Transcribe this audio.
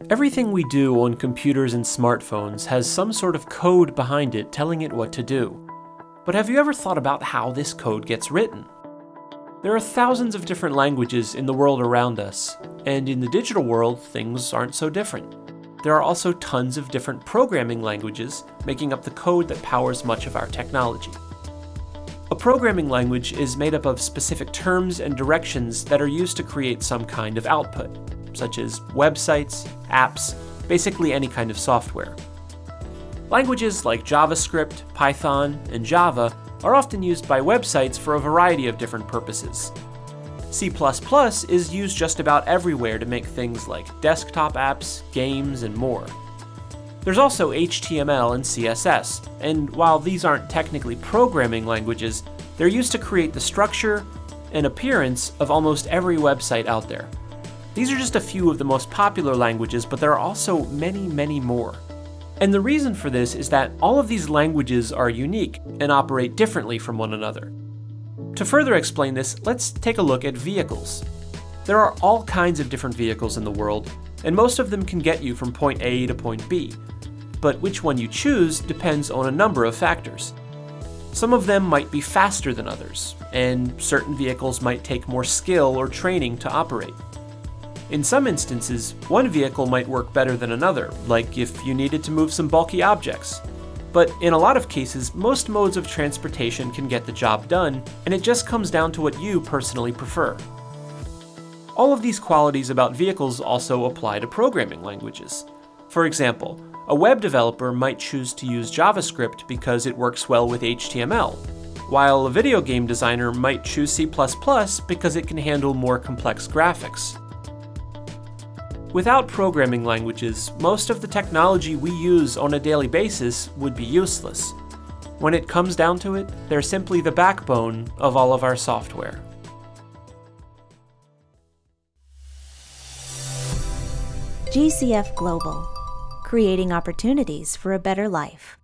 Everything we do on computers and smartphones has some sort of code behind it telling it what to do. But have you ever thought about how this code gets written? There are thousands of different languages in the world around us, and in the digital world, things aren't so different. There are also tons of different programming languages making up the code that powers much of our technology. A programming language is made up of specific terms and directions that are used to create some kind of output, such as websites, apps, basically any kind of software. Languages like JavaScript, Python, and Java are often used by websites for a variety of different purposes. C++ is used just about everywhere to make things like desktop apps, games, and more. There's also HTML and CSS, and while these aren't technically programming languages, they're used to create the structure and appearance of almost every website out there. These are just a few of the most popular languages, but there are also many, many more. And the reason for this is that all of these languages are unique and operate differently from one another. To further explain this, let's take a look at vehicles. There are all kinds of different vehicles in the world, and most of them can get you from point A to point B. But which one you choose depends on a number of factors. Some of them might be faster than others, and certain vehicles might take more skill or training to operate. In some instances, one vehicle might work better than another, like if you needed to move some bulky objects. But in a lot of cases, most modes of transportation can get the job done, and it just comes down to what you personally prefer. All of these qualities about vehicles also apply to programming languages. For example, a web developer might choose to use JavaScript because it works well with HTML, while a video game designer might choose C++ because it can handle more complex graphics. Without programming languages, most of the technology we use on a daily basis would be useless. When it comes down to it, they're simply the backbone of all of our software. GCF Global, creating opportunities for a better life.